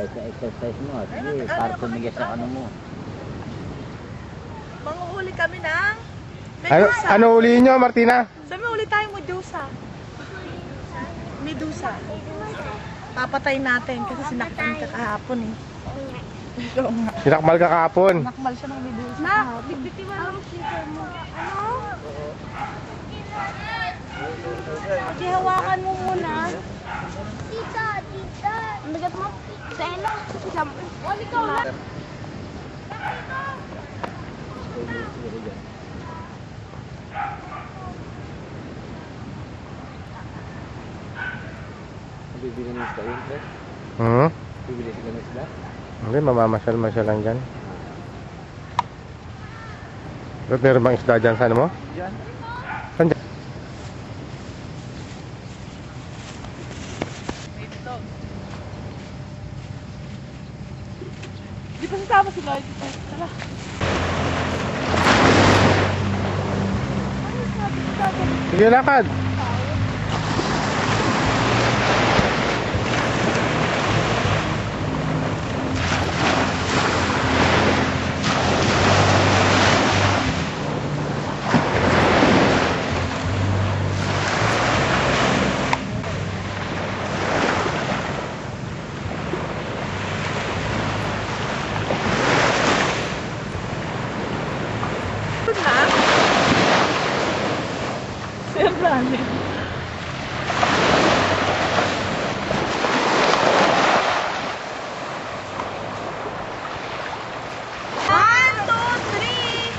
Ay, sa exercise mo. Sige, para tumigas sa ano mo. Manguhuli kami ng Ano, medusa. ano ulihin nyo, Martina? Sabi uli tayong medusa. Medusa. Papatay natin kasi sinaktan ka kahapon eh. Oo nga. Sinakmal ka kahapon. Nakmal siya ng medusa. Ma, bitbitin mo lang sticker mo. Ano? Sige, hawakan mo muna. Tita, tita. Ang bigat mo. Sa ilo. O, ikaw lang. Bibili ng isda yun, pre? Bibili sila ng isda? Hindi, mamamasyal-masyal lang dyan. Ba't meron bang isda dyan sa ano mo? Diyan. Saan dyan? Dito. Di pa sasama si Lloyd. Tara. Sige, lakad! Sir Brandon. One, two, three.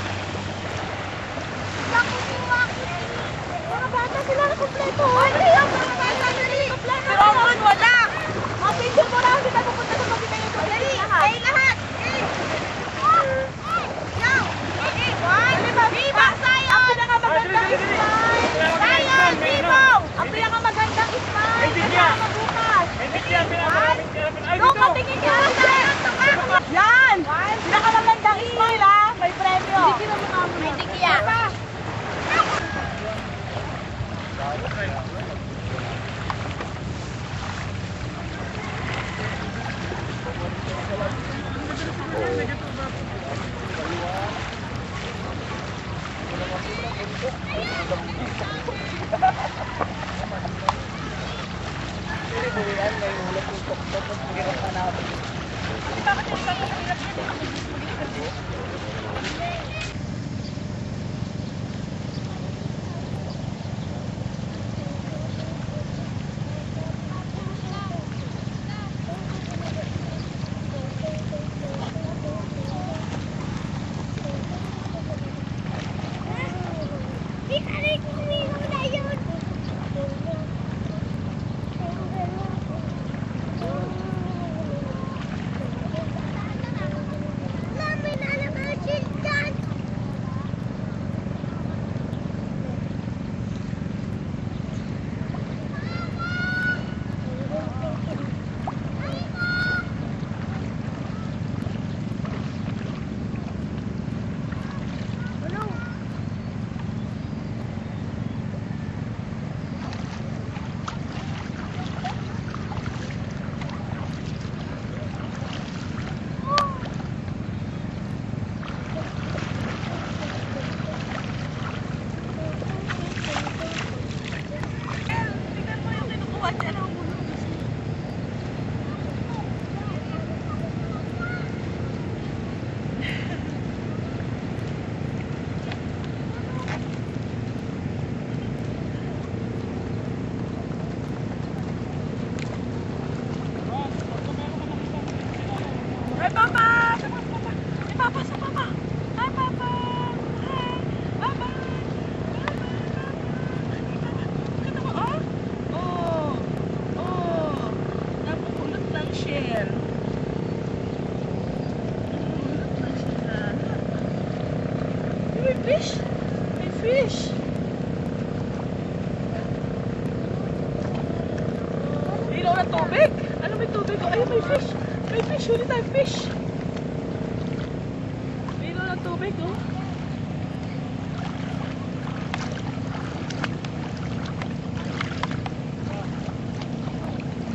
Mga bata sila na kompleto. Ano yung mga bata sila na kompleto? Si Roman wala. Mapinsin mo lang sila pupunta sa kapitay ito. Dali, ay lahat. Viva Zion! Ang pinakamagandang smile! Zion! Vivo! Ang pinakamagandang smile! Kasama bukas! Doon ka tingin ka lang tayo! Yan! Pinakamagandang smile ha! May premyo! May tikiya! Ay, Papa! Ay, Papa! Sa Papa! Ay, Papa! Ay, Papa! Kita mo, oh? Oh! Oh! Napupulot ng shell. Napupulot ng shell. May fish! May fish! Ilaw na tubig! Ano may tubig? Oh, ayun, may fish! May fish! Huli tayo fish! Ilaw na tubig, oh!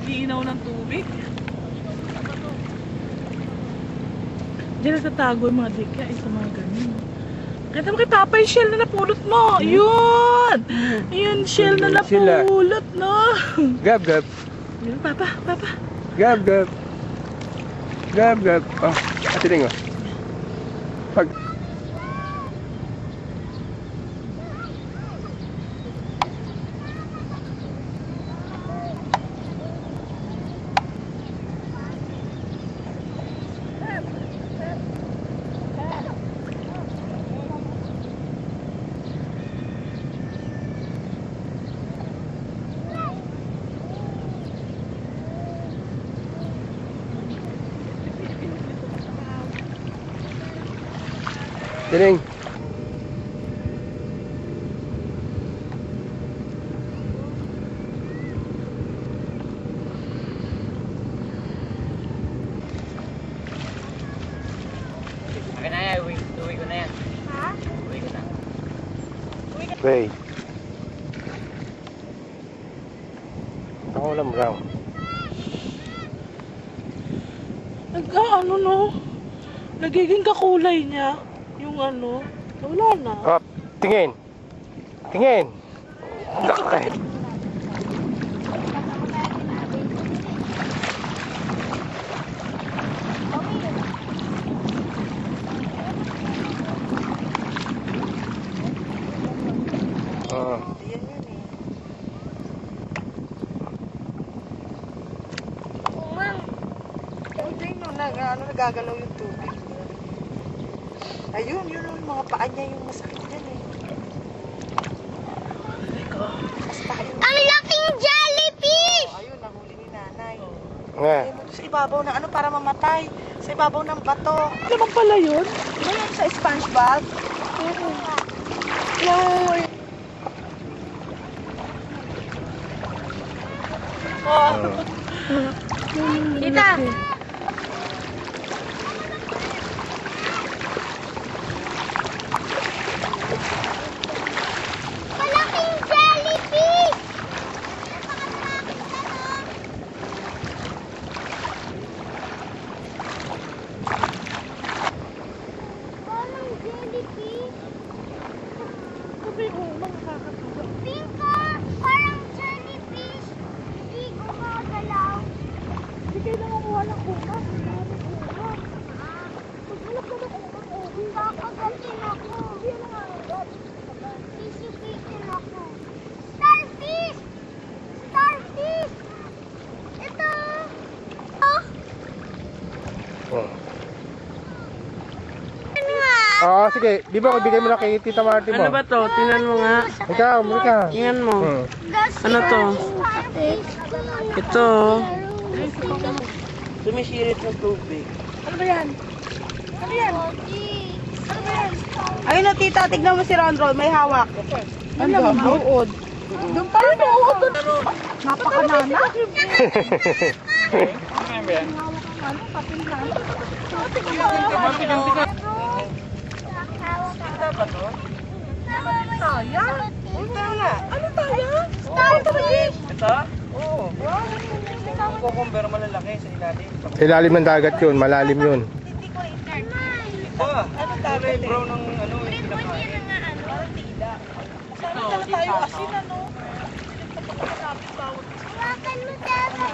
Linaw ng tubig. Hindi nagtatago yung mga dika sa mga ganyan. Kaya mo kay Papa yung shell na napulot mo. Yun! Yun, shell na napulot, no? Gab, gab. Yun, Papa. Gab, gab. Gab, gab. Oh, atiling oh. Pag. Tiling. Akin na yan, uwi ko na yan. Ha? Uwi ko na. Ray. Ako lang brown. Ano, no? Nagiging kakulay niya. Yung ano. Wala na. Up. Tingin. Tingin. Nakay. Nagagalaw yung tubig. Ayun, yun yung mga paa niya yung masakit dyan eh. Ang laking jellyfish! Ayun, nahuli ni nanay. Nga. Ayun, sa ibabaw na ano para mamatay. Sa ibabaw ng bato. Ano naman pala yun? Ano yun sa SpongeBob? Yay! Tita! Malaking jellyfish! Walang jellyfish. Pinka, parang jellyfish. Hindi gumagalaw. Hindi kayo nangunguha ng kumang. Maghanap ka ng kumang, Obi. Kakagatin ako. Sisipitin ako. Starfish! Starfish! Ito! Oh! Ano nga? Oo, sige. Di ba, ibigay mo na kay Tita Marty mo. Ano ba to? Tingnan mo nga. Ikaw, buli ka. Tingnan mo. Ano to? Ito. Sumisirit ng tubig. Ano ba yan? Ano yan? Ano ba yan? Ayun na tita, tignan mo si Ronron, may hawak. Ano ba? Uod. Doon pa rin uod. Napakanana. Ano tayo? Starfish! Ito? Oo. Ang kukumber malalaki sa ilalim. Ilalim ng dagat yun. Malalim yun. Ito. Ano tayo? Brown ng ano. Pinakain. Sana tayo asin ano? Hawakan mo, Tata.